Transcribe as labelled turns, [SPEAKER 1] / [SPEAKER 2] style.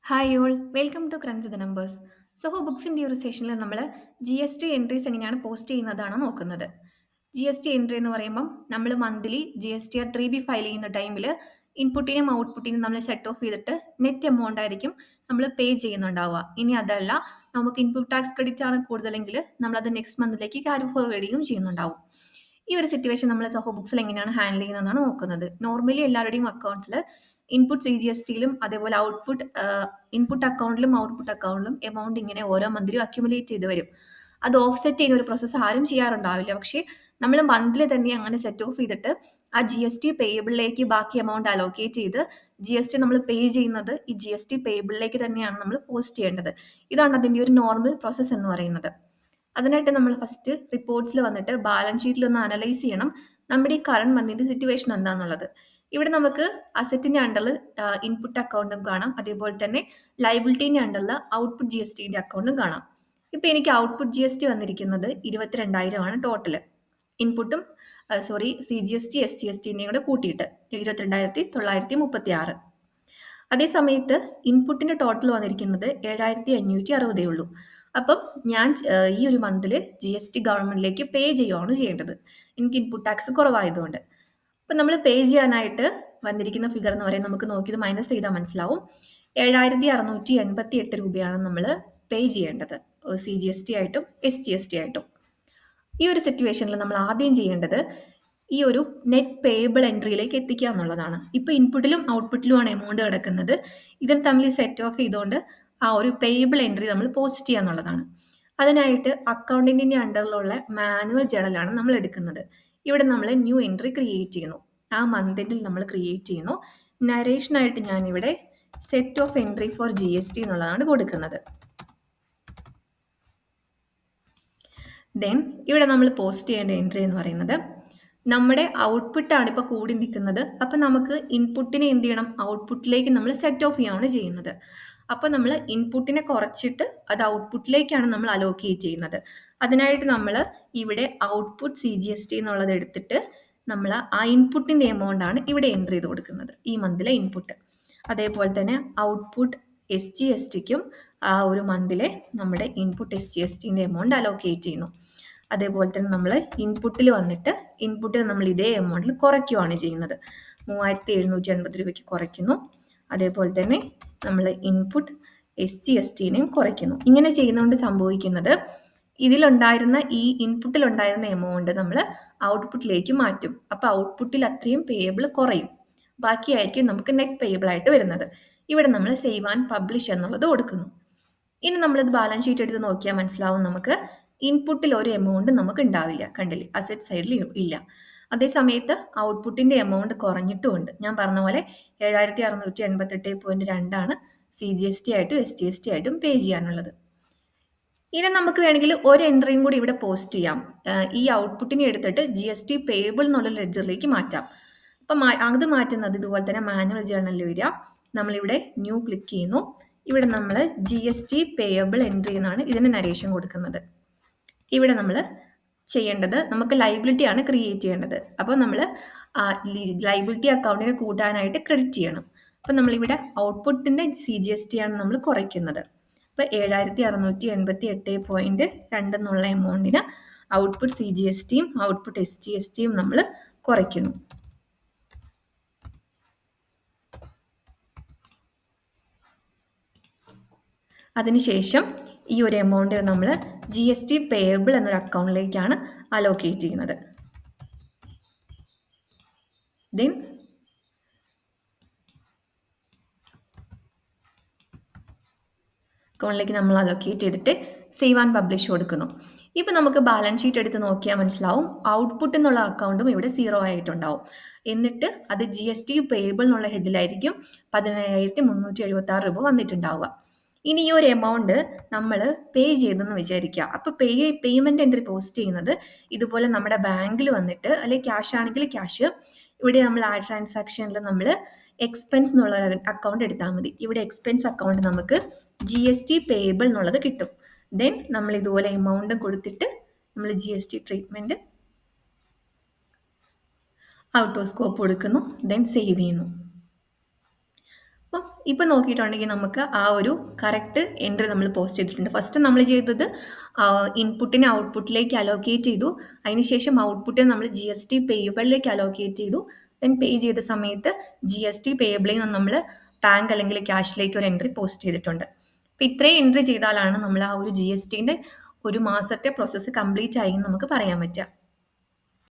[SPEAKER 1] Hi all welcome to crunch the numbers. ബുക്സിൻ്റെ ഒരു സെഷനിൽ നമ്മൾ ജി എസ് ടി എൻട്രീസ് എങ്ങനെയാണ് പോസ്റ്റ് ചെയ്യുന്നതാണ് നോക്കുന്നത്. ജി എസ് ടി എൻട്രി എന്ന് പറയുമ്പം നമ്മൾ monthly G S T R 3B file ചെയ്യുന്ന ടൈമിൽ ഇൻപുട്ടിനും ഔട്ട്പുട്ടിനും നമ്മൾ സെറ്റ് ഓഫ് ചെയ്തിട്ട് നെറ്റ് എമൗണ്ട് ആയിരിക്കും നമ്മൾ പേ ചെയ്യുന്നുണ്ടാവുക. ഇനി അതല്ല, നമുക്ക് ഇൻപുട്ട് ടാക്സ് ക്രെഡിറ്റ് ആണ് കൂടുതലെങ്കിൽ നമ്മളത് നെക്സ്റ്റ് മന്തിലേക്ക് ക്യാരി ഫോർവേഡ് ചെയ്യുകയും ചെയ്യുന്നുണ്ടാവും. ഈ ഒരു സിറ്റുവേഷൻ നമ്മൾ ബുക്സിൽ എങ്ങനെയാണ് ഹാൻഡിൽ ചെയ്യുന്നതെന്നാണ് നോക്കുന്നത്. നോർമലി എല്ലാവരുടെയും അക്കൗണ്ട്സിൽ ഇൻപുട്ട് സി ജി എസ് ടിയിലും അതേപോലെ ഔട്ട്പുട്ട് ഇൻപുട്ട് അക്കൗണ്ടിലും ഔട്ട്പുട്ട് അക്കൗണ്ടിലും എമൗണ്ട് ഇങ്ങനെ ഓരോ മന്തിലും അക്യുമുലേറ്റ് ചെയ്ത് വരും. അത് ഓഫ്സെറ്റ് ചെയ്യുന്ന ഒരു പ്രോസസ്സ് ആരും ചെയ്യാറുണ്ടാവില്ല. പക്ഷേ നമ്മൾ മന്തിൽ തന്നെ അങ്ങനെ സെറ്റ് ഓഫ് ചെയ്തിട്ട് ആ ജി എസ് ടി പേയബിളിലേക്ക് ബാക്കി എമൗണ്ട് അലോക്കേറ്റ് ചെയ്ത് ജി എസ് ടി നമ്മൾ പേ ചെയ്യുന്നത് ഈ ജി എസ് ടി പേയബിളിലേക്ക് തന്നെയാണ് നമ്മൾ പോസ്റ്റ് ചെയ്യേണ്ടത്. ഇതാണ് അതിൻ്റെ ഒരു നോർമൽ പ്രോസസ്സ് എന്ന് പറയുന്നത്. അതിനായിട്ട് നമ്മൾ ഫസ്റ്റ് റിപ്പോർട്ട്സിൽ വന്നിട്ട് ബാലൻസ് ഷീറ്റിൽ ഒന്ന് അനലൈസ് ചെയ്യണം നമ്മുടെ ഈ കറണ്ട് മന്തിൻ്റെ സിറ്റുവേഷൻ എന്താണെന്നുള്ളത്. ഇവിടെ നമുക്ക് അസറ്റിൻ്റെ അണ്ടറിൽ ഇൻപുട്ട് അക്കൗണ്ടും കാണാം, അതേപോലെ തന്നെ ലൈബിലിറ്റീൻ്റെ അണ്ടറിൽ ഔട്ട്പുട്ട് ജി എസ് ടിൻ്റെ അക്കൗണ്ടും കാണാം. ഇപ്പോൾ എനിക്ക് ഔട്ട്പുട്ട് ജി എസ് ടി വന്നിരിക്കുന്നത് 22,000 ആണ് ടോട്ടൽ. ഇൻപുട്ടും C G S T S G S ടിൻ്റെയും കൂടെ കൂട്ടിയിട്ട് 22,936. അതേ സമയത്ത് ഇൻപുട്ടിൻ്റെ ടോട്ടൽ വന്നിരിക്കുന്നത് 7,560 ഉള്ളൂ. അപ്പം ഞാൻ ഈ ഒരു മന്തിൽ ജി എസ് ടി ഗവൺമെൻറ്റിലേക്ക് പേ ചെയ്യുകയാണ് ചെയ്യേണ്ടത്, എനിക്ക് ഇൻപുട്ട് ടാക്സ് കുറവായതുകൊണ്ട്. അപ്പം നമ്മൾ പേ ചെയ്യാനായിട്ട് വന്നിരിക്കുന്ന ഫിഗർ എന്ന് പറയുന്നത് നമുക്ക് നോക്കിയത് മൈനസ് ചെയ്താൽ മനസ്സിലാവും. 7,688 രൂപയാണ് നമ്മൾ പേ ചെയ്യേണ്ടത്, സി ജി എസ് ടി ആയിട്ടും എസ് ജി എസ് ടി ആയിട്ടും. ഈ ഒരു സിറ്റുവേഷനിൽ നമ്മൾ ആദ്യം ചെയ്യേണ്ടത് ഈ ഒരു നെറ്റ് പേയബിൾ എൻട്രിയിലേക്ക് എത്തിക്കുക എന്നുള്ളതാണ്. ഇപ്പോൾ ഇൻപുട്ടിലും ഔട്ട്പുട്ടിലുമാണ് എമൗണ്ട് കിടക്കുന്നത്. ഇതിൽ തമ്മിൽ സെറ്റ് ഓഫ് ചെയ്തുകൊണ്ട് ആ ഒരു പേയബിൾ എൻട്രി നമ്മൾ പോസ്റ്റ് ചെയ്യുക എന്നുള്ളതാണ്. അതിനായിട്ട് അക്കൗണ്ടിൻ്റെ അണ്ടറിലുള്ള മാനുവൽ ജേണലാണ് നമ്മൾ എടുക്കുന്നത്. ഇവിടെ നമ്മൾ ന്യൂ എൻട്രി ക്രിയേറ്റ് ചെയ്യുന്നു, ആ മന്തിൽ നമ്മൾ ക്രിയേറ്റ് ചെയ്യുന്നു. നരേഷനായിട്ട് ഞാനിവിടെ set of entry four G S T എന്നുള്ളതാണ് കൊടുക്കുന്നത്. ദെൻ ഇവിടെ നമ്മൾ പോസ്റ്റ് ചെയ്യേണ്ട എൻട്രി എന്ന് പറയുന്നത് നമ്മുടെ ഔട്ട്പുട്ടാണ് ഇപ്പോൾ കൂടി നിൽക്കുന്നത്. അപ്പം നമുക്ക് ഇൻപുട്ടിനെ എന്ത് ചെയ്യണം, ഔട്ട്പുട്ടിലേക്ക് നമ്മൾ സെറ്റ് ഓഫ് ചെയ്യുകയാണ് ചെയ്യുന്നത്. അപ്പോൾ നമ്മൾ ഇൻപുട്ടിനെ കുറച്ചിട്ട് അത് ഔട്ട്പുട്ടിലേക്കാണ് നമ്മൾ അലോക്കേറ്റ് ചെയ്യുന്നത്. അതിനായിട്ട് നമ്മൾ ഇവിടെ output C G S T എന്നുള്ളത് എടുത്തിട്ട് നമ്മൾ ആ ഇൻപുട്ടിൻ്റെ എമൗണ്ടാണ് ഇവിടെ എൻട്രി ചെയ്ത് കൊടുക്കുന്നത്, ഈ മന്തിലെ ഇൻപുട്ട്. അതേപോലെ തന്നെ ഔട്ട്പുട്ട് എസ് ജി എസ് ടിക്കും ആ ഒരു മന്തിലെ നമ്മുടെ ഇൻപുട്ട് എസ് ജി എസ് ടിൻ്റെ എമൗണ്ട് അലോക്കേറ്റ് ചെയ്യുന്നു. അതേപോലെ തന്നെ നമ്മൾ ഇൻപുട്ടിൽ വന്നിട്ട് ഇൻപുട്ടിൽ നമ്മൾ ഇതേ എമൗണ്ടിൽ കുറയ്ക്കുകയാണ് ചെയ്യുന്നത്, 3,780 രൂപയ്ക്ക് കുറയ്ക്കുന്നു. അതേപോലെ തന്നെ നമ്മൾ ഇൻപുട്ട് എസ് ജി എസ് ടിനെയും കുറയ്ക്കുന്നു. ഇങ്ങനെ ചെയ്യുന്നതുകൊണ്ട് സംഭവിക്കുന്നത് ഇതിലുണ്ടായിരുന്ന ഈ ഇൻപുട്ടിലുണ്ടായിരുന്ന എമൗണ്ട് നമ്മൾ ഔട്ട്പുട്ടിലേക്ക് മാറ്റും. അപ്പോൾ ഔട്ട്പുട്ടിൽ അത്രയും പേയബിൾ കുറയും, ബാക്കിയായിരിക്കും നമുക്ക് നെറ്റ് പേയബിൾ ആയിട്ട് വരുന്നത്. ഇവിടെ നമ്മൾ സേവ് ആൻഡ് പബ്ലിഷ് എന്നുള്ളത് കൊടുക്കുന്നു. ഇനി നമ്മളിത് ബാലൻസ് ഷീറ്റ് എടുത്ത് നോക്കിയാൽ മനസ്സിലാവും, നമുക്ക് ഇൻപുട്ടിൽ ഒരു എമൗണ്ട് നമുക്ക് ഉണ്ടാവില്ല, കണ്ടില്ലേ, അസറ്റ് സൈഡിൽ ഇല്ല. അതേ സമയത്ത് ഔട്ട്പുട്ടിൻ്റെ എമൗണ്ട് കുറഞ്ഞിട്ടുമുണ്ട്. ഞാൻ പറഞ്ഞ പോലെ 7,688.2 സി ജി എസ് ടി ആയിട്ടും എസ് ജി എസ് ടി ആയിട്ടും പേ ചെയ്യാനുള്ളത്. ഇനി നമുക്ക് വേണമെങ്കിൽ ഒരു എൻട്രിയും കൂടി ഇവിടെ പോസ്റ്റ് ചെയ്യാം. ഈ ഔട്ട്പുട്ടിനെ എടുത്തിട്ട് ജി എസ് ടി പേയബിൾ എന്നുള്ള ലെഡ്ജറിലേക്ക് മാറ്റാം. അപ്പം അത് മാറ്റുന്നത് ഇതുപോലെ തന്നെ മാനുവൽ ജേർണലിൽ വരിക, നമ്മളിവിടെ ന്യൂ ക്ലിക്ക് ചെയ്യുന്നു. ഇവിടെ നമ്മൾ G S T payable entry എന്നാണ് ഇതിന് നരേഷൻ കൊടുക്കുന്നത്. ഇവിടെ നമ്മൾ ചെയ്യേണ്ടത്, നമുക്ക് ലൈബിലിറ്റിയാണ് ക്രിയേറ്റ് ചെയ്യേണ്ടത്. അപ്പോൾ നമ്മൾ ലൈബിലിറ്റി അക്കൗണ്ടിനെ കൂട്ടാനായിട്ട് ക്രെഡിറ്റ് ചെയ്യണം. അപ്പോൾ നമ്മളിവിടെ ഔട്ട്പുട്ടിൻ്റെ സി ജി എസ് ടി ആണ് നമ്മൾ കുറയ്ക്കുന്നത്. അപ്പോൾ 7,688.2 എന്നുള്ള എമൗണ്ടിന് ഔട്ട്പുട്ട് സി ജി എസ് ടിയും ഔട്ട്പുട്ട് എസ് ജി എസ് ടിയും നമ്മൾ കുറയ്ക്കുന്നു. അതിനുശേഷം ഈ ഒരു എമൗണ്ട് നമ്മൾ ജി എസ് ടി പേയബിൾ എന്നൊരു അക്കൗണ്ടിലേക്കാണ് അലോക്കേറ്റ് ചെയ്യുന്നത്. ദെൻ അക്കൗണ്ടിലേക്ക് നമ്മൾ അലോക്കേറ്റ് ചെയ്തിട്ട് സേവ് ആൻഡ് പബ്ലിഷ് കൊടുക്കുന്നു. ഇപ്പോൾ നമുക്ക് ബാലൻസ് ഷീറ്റ് എടുത്ത് നോക്കിയാൽ മനസ്സിലാവും, ഔട്ട്പുട്ട് എന്നുള്ള അക്കൗണ്ടും ഇവിടെ 0 ആയിട്ടുണ്ടാവും. എന്നിട്ട് അത് ജി എസ് ടി പേയബിൾ എന്നുള്ള ഹെഡിലായിരിക്കും 15,376 രൂപ വന്നിട്ടുണ്ടാവുക. ഇനി ഈ ഒരു എമൗണ്ട് നമ്മൾ പേ ചെയ്തെന്ന് വിചാരിക്കുക. അപ്പോൾ പേയ്മെൻറ്റ് എൻട്രി പോസ്റ്റ് ചെയ്യുന്നത് ഇതുപോലെ നമ്മുടെ ബാങ്കിൽ വന്നിട്ട്, അല്ലെങ്കിൽ ക്യാഷ് ആണെങ്കിൽ ക്യാഷ്, ഇവിടെ നമ്മൾ ആ ട്രാൻസാക്ഷനിൽ നമ്മൾ എക്സ്പെൻസ് എന്നുള്ള അക്കൗണ്ട് എടുത്താൽ മതി. ഇവിടെ എക്സ്പെൻസ് അക്കൗണ്ട് നമുക്ക് ജി എസ് ടി പേയബിൾ എന്നുള്ളത് കിട്ടും. ദെൻ നമ്മൾ ഇതുപോലെ എമൗണ്ട് കൊടുത്തിട്ട് നമ്മൾ G S T treatment out of scope കൊടുക്കുന്നു. ദെൻ സേവ് ചെയ്യുന്നു. അപ്പം ഇപ്പം നോക്കിയിട്ടുണ്ടെങ്കിൽ നമുക്ക് ആ ഒരു കറക്റ്റ് എൻട്രി നമ്മൾ പോസ്റ്റ് ചെയ്തിട്ടുണ്ട്. ഫസ്റ്റ് നമ്മൾ ചെയ്തത് ഇൻപുട്ടിനെ ഔട്ട്പുട്ടിലേക്ക് അലോക്കേറ്റ് ചെയ്തു. അതിനുശേഷം ഔട്ട്പുട്ടിനെ നമ്മൾ ജി എസ് ടി പേയബിളിലേക്ക് അലോക്കേറ്റ് ചെയ്തു. ദെൻ പേ ചെയ്ത സമയത്ത് ജി എസ് ടി പേയബിളിൽ നിന്ന് നമ്മൾ ബാങ്ക് അല്ലെങ്കിൽ ക്യാഷിലേക്ക് ഒരു എൻട്രി പോസ്റ്റ് ചെയ്തിട്ടുണ്ട്. അപ്പം ഇത്രയും എൻട്രി ചെയ്താലാണ് നമ്മൾ ആ ഒരു ജി എസ് ടിൻ്റെ ഒരു മാസത്തെ പ്രോസസ്സ് കംപ്ലീറ്റ് ആയി എന്ന് നമുക്ക് പറയാൻ പറ്റുക.